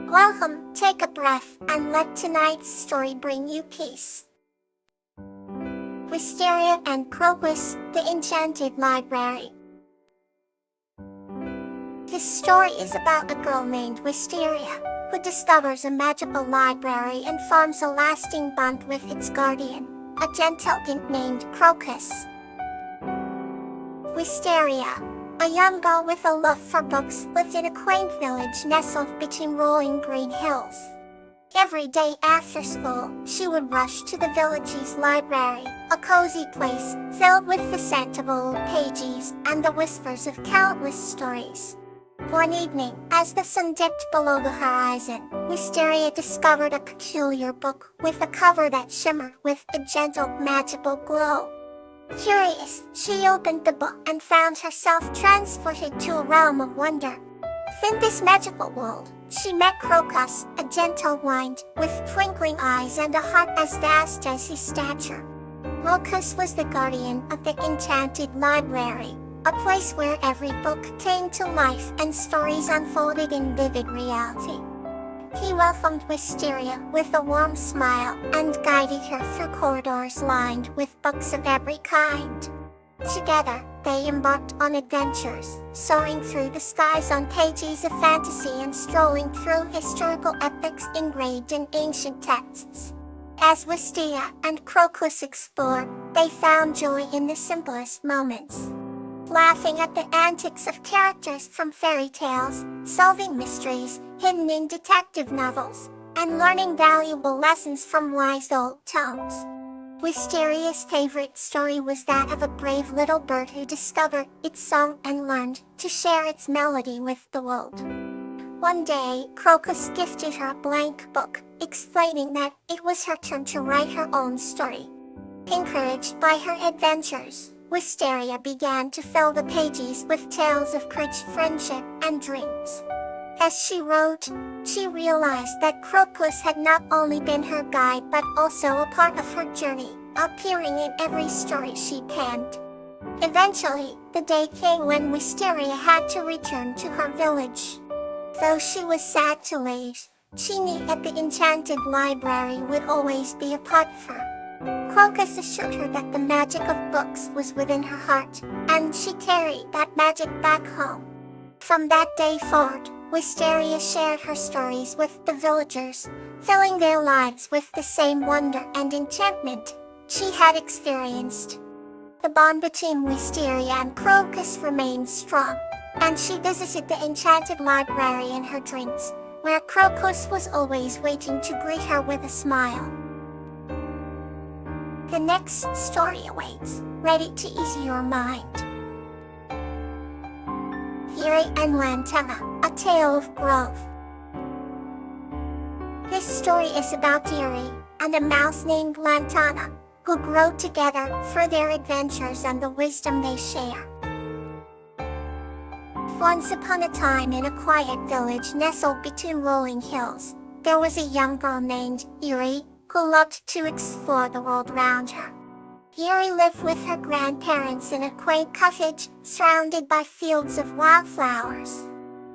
Welcome, take a breath, and let tonight's story bring you peace. Wisteria and Crocus, the Enchanted Library. This story is about a girl named Wisteria, who discovers a magical library and forms a lasting bond with its guardian, a gentleman named Crocus. Wisteria, a young girl with a love for books, lived in a quaint village nestled between rolling green hills. Every day after school, she would rush to the village's library, a cozy place filled with the scent of old pages and the whispers of countless stories. One evening, as the sun dipped below the horizon, Wisteria discovered a peculiar book with a cover that shimmered with a gentle, magical glow. Curious, she opened the book and found herself transported to a realm of wonder. Within this magical world, she met Crocus, a gentle wind with twinkling eyes and a heart as vast as his stature. Crocus was the guardian of the Enchanted Library, a place where every book came to life and stories unfolded in vivid reality. He welcomed Wisteria with a warm smile and guided her through corridors lined with books of every kind. Together, they embarked on adventures, soaring through the skies on pages of fantasy and strolling through historical epics engraved in ancient texts. As Wisteria and Crocus explored, they found joy in the simplest moments. Laughing at the antics of characters from fairy tales, solving mysteries hidden in detective novels, and learning valuable lessons from wise old tomes. Wisteria's favorite story was that of a brave little bird who discovered its song and learned to share its melody with the world. One day, Crocus gifted her a blank book, explaining that it was her turn to write her own story. Encouraged by her adventures, Wisteria began to fill the pages with tales of courage, friendship, and dreams. As she wrote, she realized that Crocus had not only been her guide but also a part of her journey, appearing in every story she penned. Eventually, the day came when Wisteria had to return to her village. Though she was sad to leave, she knew that the Enchanted Library would always be a part of her. Crocus assured her that the magic of books was within her heart, and she carried that magic back home. From that day forward, Wisteria shared her stories with the villagers, filling their lives with the same wonder and enchantment she had experienced. The bond between Wisteria and Crocus remained strong, and she visited the Enchanted Library in her dreams, where Crocus was always waiting to greet her with a smile. The next story awaits, ready to ease your mind. Yuri and Lantana, A Tale of Growth. This story is about Yuri and a mouse named Lantana, who grow together through their adventures and the wisdom they share. Once upon a time in a quiet village nestled between rolling hills, there was a young girl named Yuri, who loved to explore the world around her. Yuri lived with her grandparents in a quaint cottage, surrounded by fields of wildflowers.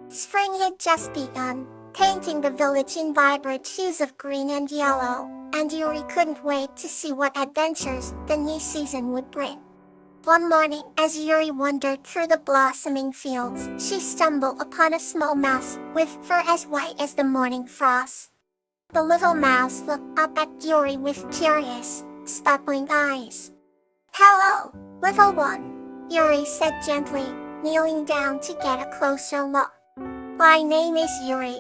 Spring had just begun, painting the village in vibrant hues of green and yellow, and Yuri couldn't wait to see what adventures the new season would bring. One morning, as Yuri wandered through the blossoming fields, she stumbled upon a small mouse with fur as white as the morning frost. The little mouse looked up at Yuri with curious, sparkling eyes. "Hello, little one," Yuri said gently, kneeling down to get a closer look. "My name is Yuri.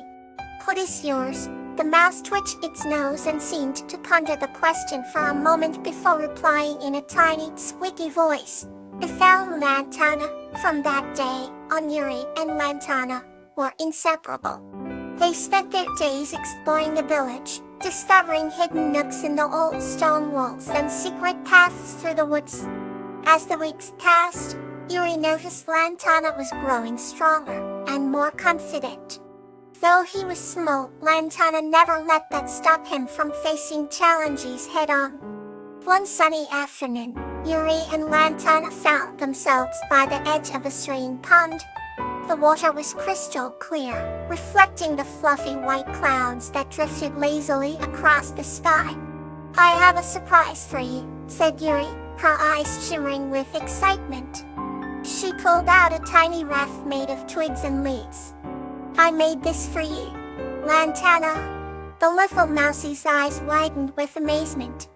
What is yours?" The mouse twitched its nose and seemed to ponder the question for a moment before replying in a tiny, squeaky voice. "I found Lantana." From that day on, Yuri and Lantana were inseparable. They spent their days exploring the village, discovering hidden nooks in the old stone walls and secret paths through the woods. As the weeks passed, Yuri noticed Lantana was growing stronger and more confident. Though he was small, Lantana never let that stop him from facing challenges head-on. One sunny afternoon, Yuri and Lantana found themselves by the edge of a serene pond. The water was crystal clear, reflecting the fluffy white clouds that drifted lazily across the sky. "I have a surprise for you," said Yuri, her eyes shimmering with excitement. She pulled out a tiny raft made of twigs and leaves. "I made this for you, Lantana." The little mousie's eyes widened with amazement.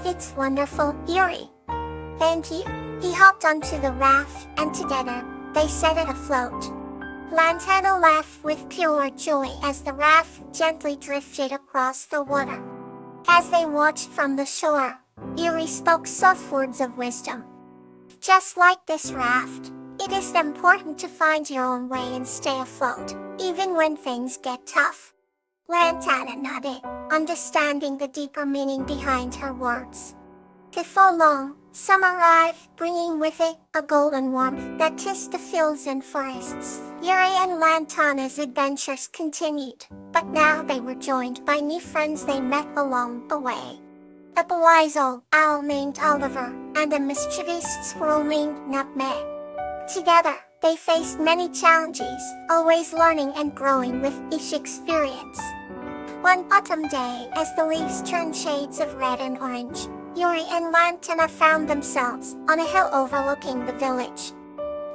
"It's wonderful, Yuri." "Thank you." He hopped onto the raft, and together, they set it afloat. Lantana laughed with pure joy as the raft gently drifted across the water. As they watched from the shore, Yuri spoke soft words of wisdom. "Just like this raft, it is important to find your own way and stay afloat, even when things get tough." Lantana nodded, understanding the deeper meaning behind her words. Before long, summer arrived, bringing with it a golden warmth that kissed the fields and forests. Yuri and Lantana's adventures continued, but now they were joined by new friends they met along the way. A wise old owl named Oliver, and a mischievous squirrel named Nutmeg. Together, they faced many challenges, always learning and growing with each experience. One autumn day, as the leaves turned shades of red and orange, Yuri and Lantana found themselves on a hill overlooking the village.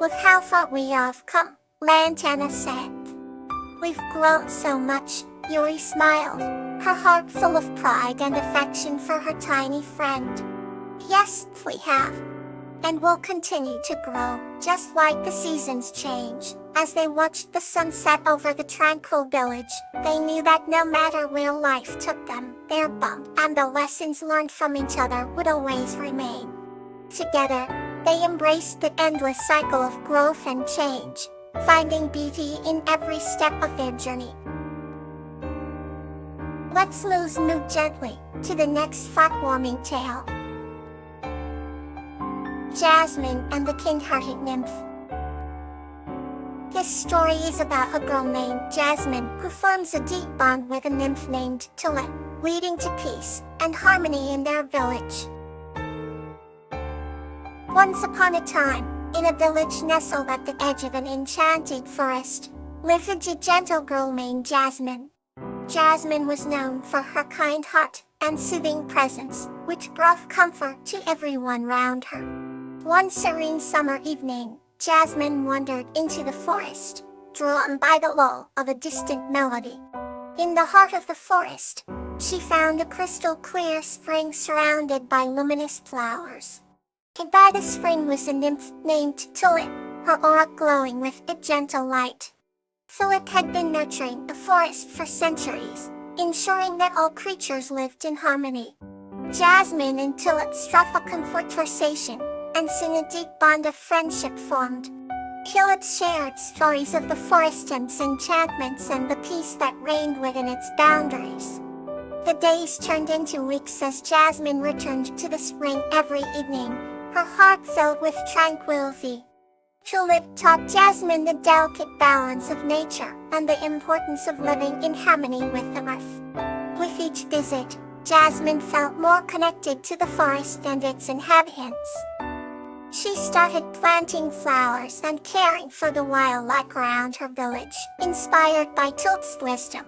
"Look how far we have come," Lantana said. "We've grown so much," Yuri smiled, her heart full of pride and affection for her tiny friend. "Yes, we have. And we'll continue to grow, just like the seasons change." As they watched the sun set over the tranquil village, they knew that no matter where life took them, their bond and the lessons learned from each other would always remain. Together, they embraced the endless cycle of growth and change, finding beauty in every step of their journey. Let's move gently to the next heartwarming tale. Jasmine and the Kind-Hearted Nymph. This story is about a girl named Jasmine who forms a deep bond with a nymph named Tulip, leading to peace and harmony in their village. Once upon a time, in a village nestled at the edge of an enchanted forest, lived a gentle girl named Jasmine. Jasmine was known for her kind heart and soothing presence, which brought comfort to everyone around her. One serene summer evening, Jasmine wandered into the forest, drawn by the lull of a distant melody. In the heart of the forest, she found a crystal clear spring surrounded by luminous flowers. And by the spring was a nymph named Tulip, her aura glowing with a gentle light. Tulip had been nurturing the forest for centuries, ensuring that all creatures lived in harmony. Jasmine and Tulip struck a conversation, and soon a deep bond of friendship formed. Tulip shared stories of the forest and its enchantments and the peace that reigned within its boundaries. The days turned into weeks as Jasmine returned to the spring every evening, her heart filled with tranquility. Tulip taught Jasmine the delicate balance of nature and the importance of living in harmony with the earth. With each visit, Jasmine felt more connected to the forest and its inhabitants. She started planting flowers and caring for the wildlife around her village, inspired by Tulip's wisdom.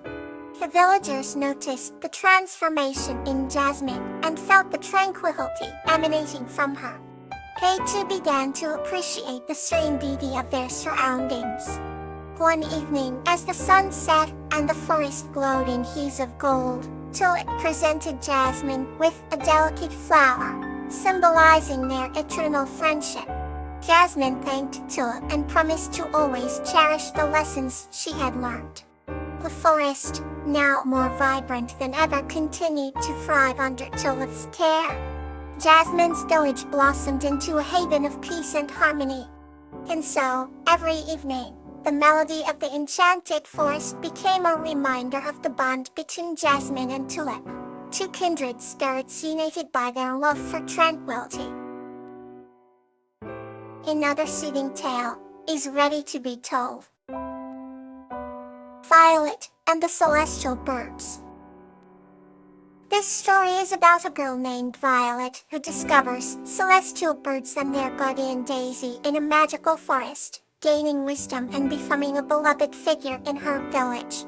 The villagers noticed the transformation in Jasmine and felt the tranquility emanating from her. They too began to appreciate the serene beauty of their surroundings. One evening, as the sun set and the forest glowed in hues of gold, Tulip presented Jasmine with a delicate flower, symbolizing their eternal friendship. Jasmine thanked Tulip and promised to always cherish the lessons she had learned. The forest, now more vibrant than ever, continued to thrive under Tulip's care. Jasmine's village blossomed into a haven of peace and harmony. And so, every evening, the melody of the enchanted forest became a reminder of the bond between Jasmine and Tulip, two kindred spirits united by their love for tranquility. Another soothing tale is ready to be told. Violet and the Celestial Birds. This story is about a girl named Violet who discovers celestial birds and their guardian Daisy in a magical forest, gaining wisdom and becoming a beloved figure in her village.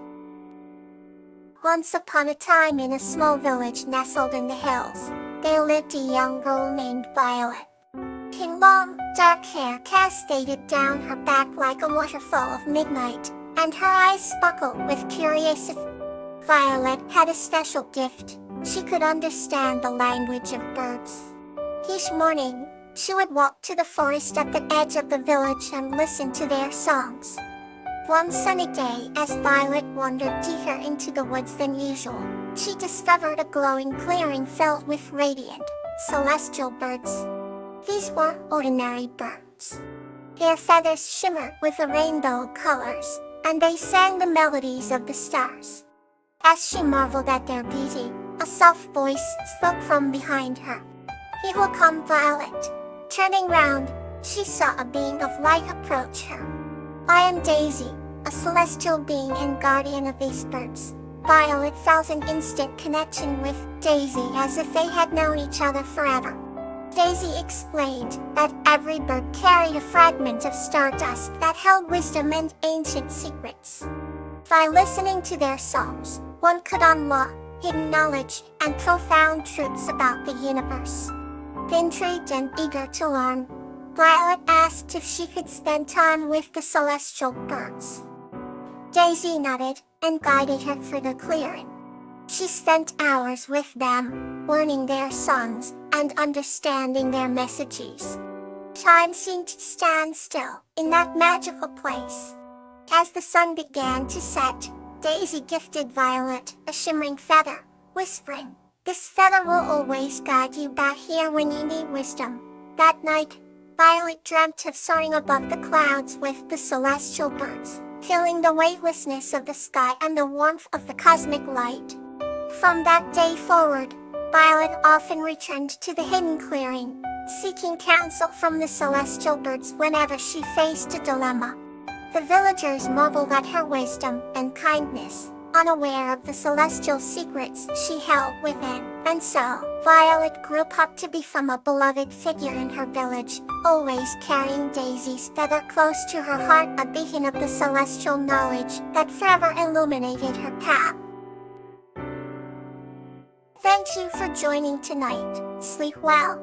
Once upon a time in a small village nestled in the hills, there lived a young girl named Violet. Her long, dark hair cascaded down her back like a waterfall of midnight, and her eyes sparkled with curiosity. Violet had a special gift. She could understand the language of birds. Each morning, she would walk to the forest at the edge of the village and listen to their songs. One sunny day, as Violet wandered deeper into the woods than usual, she discovered a glowing clearing filled with radiant, celestial birds. These were ordinary birds. Their feathers shimmered with the rainbow colors, and they sang the melodies of the stars. As she marveled at their beauty, a soft voice spoke from behind her. "Here will come Violet." Turning round, she saw a being of light approach her. "I am Daisy, a celestial being and guardian of these birds." Violet felt an instant connection with Daisy as if they had known each other forever. Daisy explained that every bird carried a fragment of stardust that held wisdom and ancient secrets. By listening to their songs, one could unlock hidden knowledge and profound truths about the universe. Intrigued and eager to learn, Violet asked if she could spend time with the celestial birds. Daisy nodded and guided her through the clearing. She spent hours with them, learning their songs and understanding their messages. Time seemed to stand still in that magical place. As the sun began to set, Daisy gifted Violet a shimmering feather, whispering, "This feather will always guide you back here when you need wisdom." That night, Violet dreamt of soaring above the clouds with the celestial birds, feeling the weightlessness of the sky and the warmth of the cosmic light. From that day forward, Violet often returned to the hidden clearing, seeking counsel from the celestial birds whenever she faced a dilemma. The villagers marveled at her wisdom and kindness, unaware of the celestial secrets she held within. And so, Violet grew up to become a beloved figure in her village, always carrying Daisy's feather close to her heart, a beacon of the celestial knowledge that forever illuminated her path. Thank you for joining tonight. Sleep well.